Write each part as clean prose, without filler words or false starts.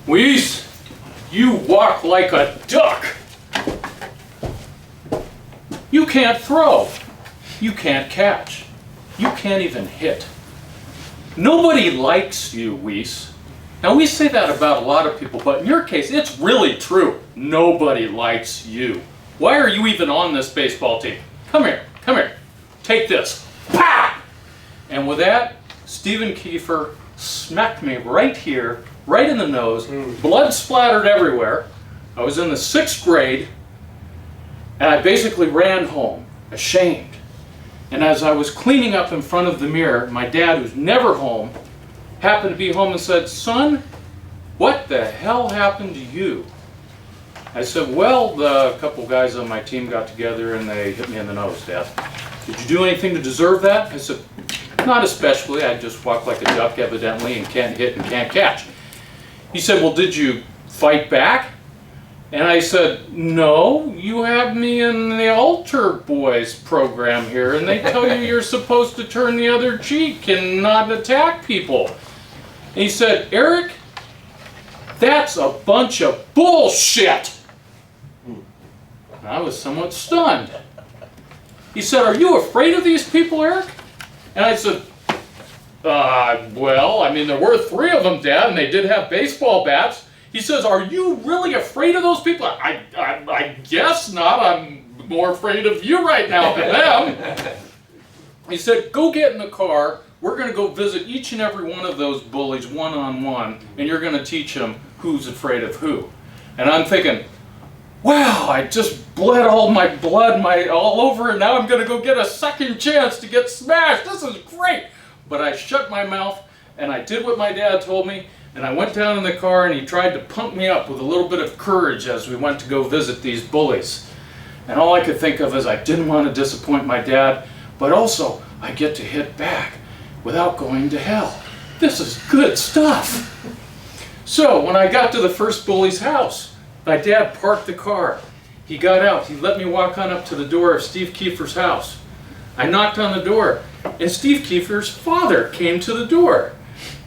Wiese, you walk like a duck. You can't throw. You can't catch. You can't even hit. Nobody likes you, Wiese. Now we say that about a lot of people, but in your case, it's really true. Nobody likes you. Why are you even on this baseball team? Come here, come here. Take this. Pa! And with that, Stephen Kiefer smacked me right here, right in the nose. Blood splattered everywhere. I was in the 6th grade, and I basically ran home, ashamed. And as I was cleaning up in front of the mirror, my dad, who's never home, happened to be home and said, "Son, what the hell happened to you?" I said, "Well, a couple guys on my team got together and they hit me in the nose, Dad." "Did you do anything to deserve that?" I said, "Not especially. I just walk like a duck evidently and can't hit and can't catch." He said, "Well, did you fight back?" And I said, "No, you have me in the altar boys program here, and they tell you you're supposed to turn the other cheek and not attack people." And he said, "Erik, that's a bunch of bullshit." I was somewhat stunned. He said, "Are you afraid of these people, Erik?" And I said, well, I mean, there were 3 of them, Dad, and they did have baseball bats." He says, "Are you really afraid of those people?" I guess not. I'm more afraid of you right now than them. He said, "Go get in the car. We're going to go visit each and every one of those bullies one-on-one, and you're going to teach them who's afraid of who." And I'm thinking, wow, I just bled all my blood all over, and now I'm going to go get a second chance to get smashed. This is great. But I shut my mouth, and I did what my dad told me, and I went down in the car, and he tried to pump me up with a little bit of courage as we went to go visit these bullies. And all I could think of is I didn't want to disappoint my dad, but also I get to hit back without going to hell. This is good stuff. So when I got to the first bully's house, my dad parked the car. He got out. He let me walk on up to the door of Steve Kiefer's house. I knocked on the door, and Steve Kiefer's father came to the door.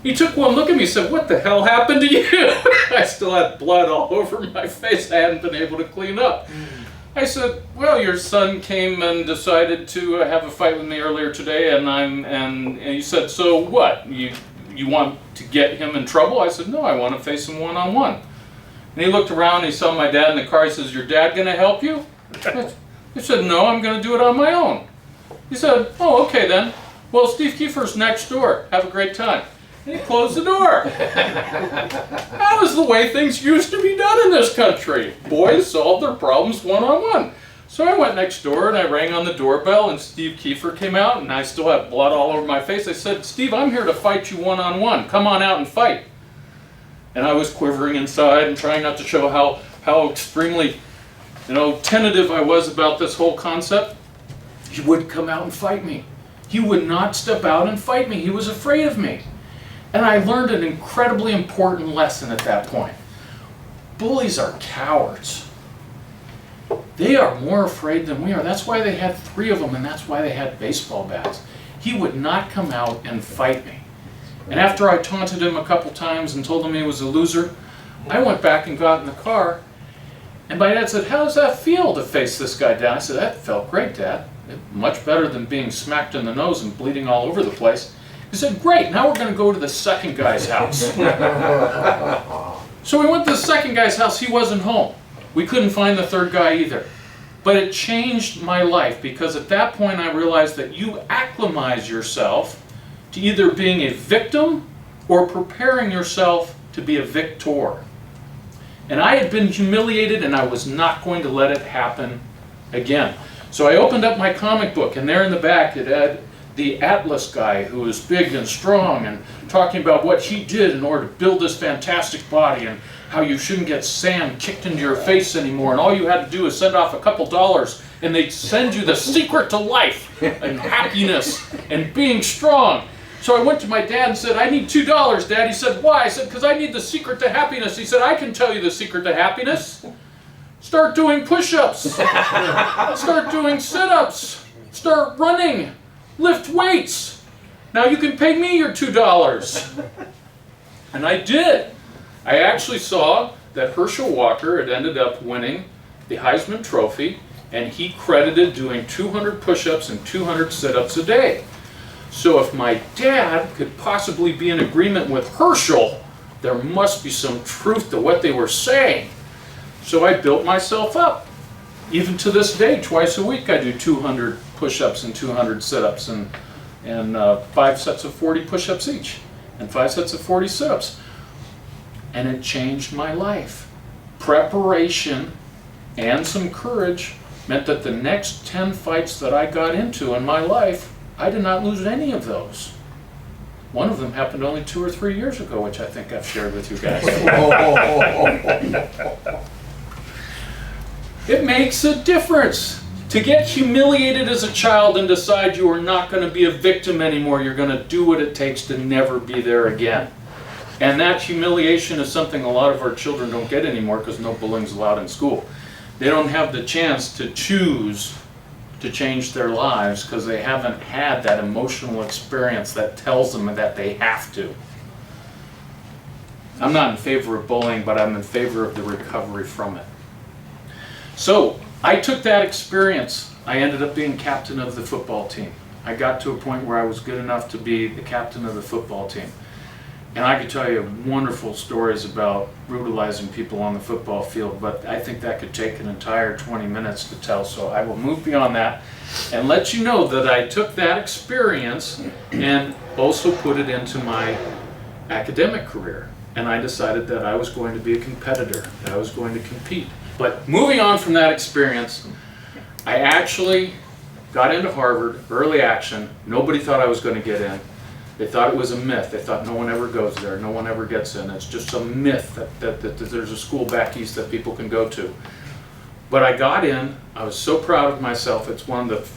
He took one look at me and said, "What the hell happened to you?" I still had blood all over my face I hadn't been able to clean up. I said, "Well, your son came and decided to have a fight with me earlier today, and he said, 'So what? You want to get him in trouble?' I said, 'No, I want to face him one-on-one.'" And he looked around and he saw my dad in the car. He says, "Your dad going to help you?" I said, "No, I'm going to do it on my own." He said, "Oh, okay then. Well, Steve Kiefer's next door. Have a great time." And he closed the door. That was the way things used to be done in this country. Boys solved their problems one-on-one. So I went next door and I rang on the doorbell, and Steve Kiefer came out, and I still had blood all over my face. I said, "Steve, I'm here to fight you one-on-one. Come on out and fight." And I was quivering inside and trying not to show how extremely, tentative I was about this whole concept. He wouldn't come out and fight me. He would not step out and fight me. He was afraid of me. And I learned an incredibly important lesson at that point. Bullies are cowards. They are more afraid than we are. That's why they had 3 of them, and that's why they had baseball bats. He would not come out and fight me. And after I taunted him a couple times and told him he was a loser, I went back and got in the car, and my dad said, "How does that feel to face this guy down?" I said, "That felt great, Dad. Much better than being smacked in the nose and bleeding all over the place." He said, "Great, now we're going to go to the second guy's house." So we went to the second guy's house. He wasn't home. We couldn't find the 3rd guy either. But it changed my life, because at that point I realized that you acclimatize yourself to either being a victim or preparing yourself to be a victor. And I had been humiliated, and I was not going to let it happen again. So I opened up my comic book, and there in the back it had the Atlas guy who was big and strong and talking about what he did in order to build this fantastic body, and how you shouldn't get sand kicked into your face anymore, and all you had to do is send off a couple dollars and they'd send you the secret to life and happiness and being strong. So I went to my dad and said, "I need $2, Dad." He said, "Why?" I said, "Because I need the secret to happiness." He said, "I can tell you the secret to happiness. Start doing push-ups. Start doing sit-ups. Start running. Lift weights. Now you can pay me your $2. And I did. I actually saw that Herschel Walker had ended up winning the Heisman Trophy, and he credited doing 200 push-ups and 200 sit-ups a day. So if my dad could possibly be in agreement with Herschel, there must be some truth to what they were saying. So I built myself up. Even to this day, twice a week I do 200 push-ups and 200 sit-ups and 5 sets of 40 push-ups each and 5 sets of 40 sit-ups. And it changed my life. Preparation and some courage meant that the next 10 fights that I got into in my life, I did not lose any of those. One of them happened only 2 or 3 years ago, which I think I've shared with you guys. It makes a difference. To get humiliated as a child and decide you are not going to be a victim anymore, you're going to do what it takes to never be there again. And that humiliation is something a lot of our children don't get anymore because no bullying's allowed in school. They don't have the chance to choose to change their lives because they haven't had that emotional experience that tells them that they have to. I'm not in favor of bullying, but I'm in favor of the recovery from it. So I took that experience. I ended up being captain of the football team. I got to a point where I was good enough to be the captain of the football team. And I could tell you wonderful stories about brutalizing people on the football field, but I think that could take an entire 20 minutes to tell, so I will move beyond that and let you know that I took that experience and also put it into my academic career. And I decided that I was going to be a competitor, that I was going to compete. But moving on from that experience, I actually got into Harvard, early action. Nobody thought I was going to get in. They thought it was a myth. They thought no one ever goes there, no one ever gets in. It's just a myth that there's a school back east that people can go to. But I got in. I was so proud of myself. It's one of the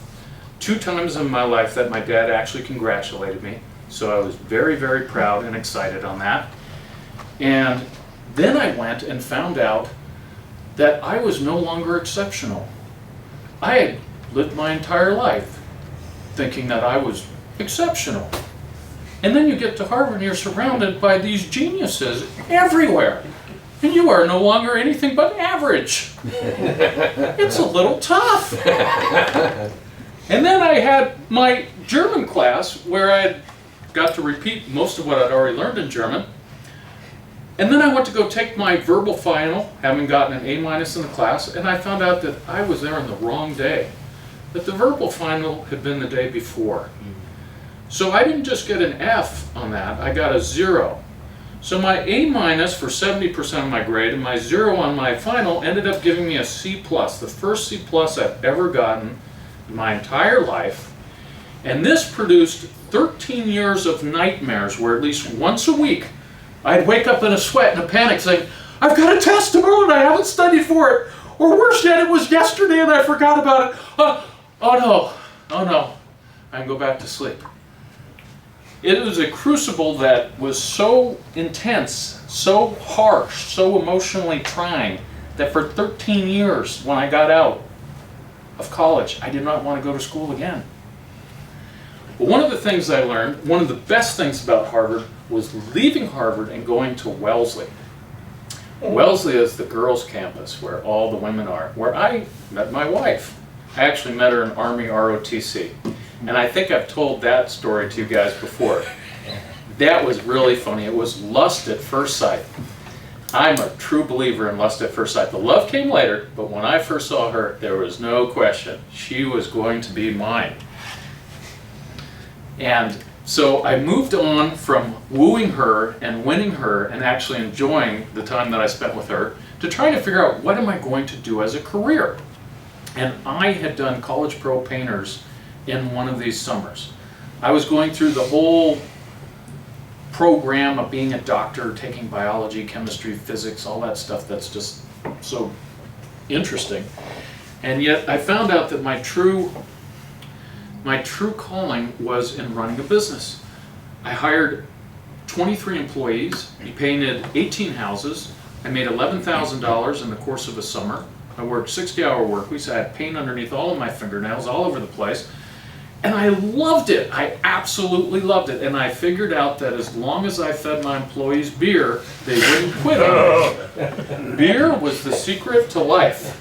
2 times in my life that my dad actually congratulated me. So I was very, very proud and excited on that. And then I went and found out that I was no longer exceptional. I had lived my entire life thinking that I was exceptional. And then you get to Harvard and you're surrounded by these geniuses everywhere. And you are no longer anything but average. It's a little tough. And then I had my German class where I got to repeat most of what I'd already learned in German. And then I went to go take my verbal final, having gotten an A- in the class, and I found out that I was there on the wrong day. That the verbal final had been the day before. So I didn't just get an F on that, I got a 0. So my A- for 70% of my grade and my 0 on my final ended up giving me a C+, the first C+ I've ever gotten in my entire life. And this produced 13 years of nightmares where at least once a week I'd wake up in a sweat and a panic saying, I've got a test tomorrow and I haven't studied for it. Or worse yet, it was yesterday and I forgot about it. Oh no, I can go back to sleep. It was a crucible that was so intense, so harsh, so emotionally trying that for 13 years when I got out of college, I did not want to go to school again. But one of the things I learned, one of the best things about Harvard, was leaving Harvard and going to Wellesley. Wellesley is the girls' campus where all the women are, where I met my wife. I actually met her in Army ROTC. And I think I've told that story to you guys before. That was really funny. It was lust at first sight. I'm a true believer in lust at first sight. The love came later, but when I first saw her, there was no question. She was going to be mine. And so I moved on from wooing her and winning her and actually enjoying the time that I spent with her to trying to figure out what am I going to do as a career. And I had done College Pro Painters in one of these summers. I was going through the whole program of being a doctor, taking biology, chemistry, physics, all that stuff that's just so interesting. And yet I found out that my true calling was in running a business. I hired 23 employees, we painted 18 houses, I made $11,000 in the course of a summer. I worked 60-hour work weeks, I had paint underneath all of my fingernails all over the place. And I loved it. I absolutely loved it. And I figured out that as long as I fed my employees beer, they wouldn't quit on me. Beer was the secret to life.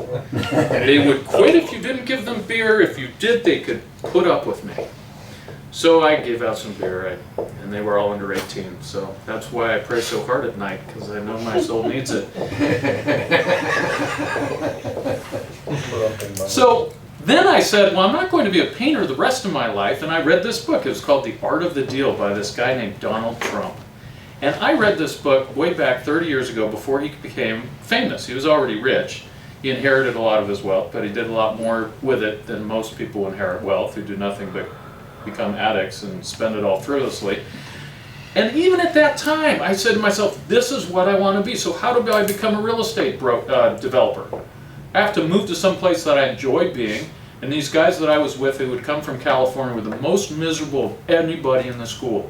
They would quit if you didn't give them beer. If you did, they could put up with me. So I gave out some beer, and they were all under 18. So that's why I pray so hard at night, because I know my soul needs it. So then I said, well, I'm not going to be a painter the rest of my life, and I read this book. It was called The Art of the Deal by this guy named Donald Trump. And I read this book way back 30 years ago before he became famous. He was already rich. He inherited a lot of his wealth, but he did a lot more with it than most people who inherit wealth, who do nothing but become addicts and spend it all frivolously. And even at that time, I said to myself, this is what I want to be. So how do I become a real estate developer? I have to move to some place that I enjoyed being. And these guys that I was with who would come from California were the most miserable of anybody in the school.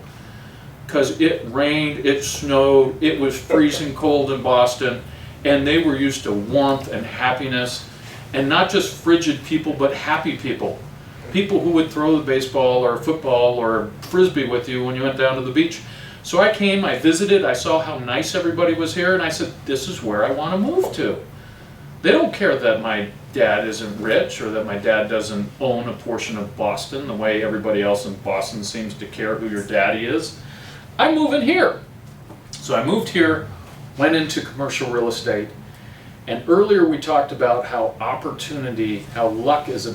Because it rained, it snowed, it was freezing cold in Boston, and they were used to warmth and happiness, and not just frigid people, but happy people. People who would throw the baseball or football or frisbee with you when you went down to the beach. So I came, I visited, I saw how nice everybody was here, and I said, this is where I want to move to. They don't care that my dad isn't rich or that my dad doesn't own a portion of Boston the way everybody else in Boston seems to care who your daddy is. I'm moving here. So I moved here, went into commercial real estate, and earlier we talked about how opportunity, how luck is a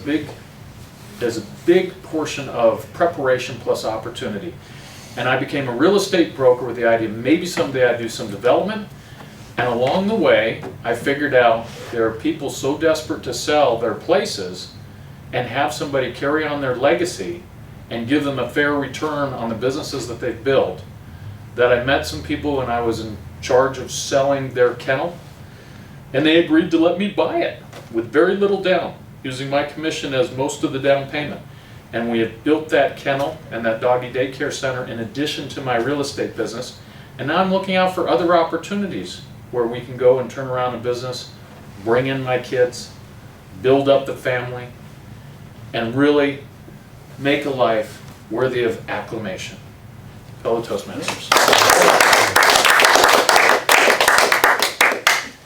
big portion of preparation plus opportunity. And I became a real estate broker with the idea maybe someday I'd do some development. And along the way, I figured out there are people so desperate to sell their places and have somebody carry on their legacy and give them a fair return on the businesses that they've built, that I met some people and I was in charge of selling their kennel, and they agreed to let me buy it with very little down, using my commission as most of the down payment. And we had built that kennel and that doggy daycare center in addition to my real estate business. And now I'm looking out for other opportunities where we can go and turn around a business, bring in my kids, build up the family, and really make a life worthy of acclamation. Fellow Toastmasters.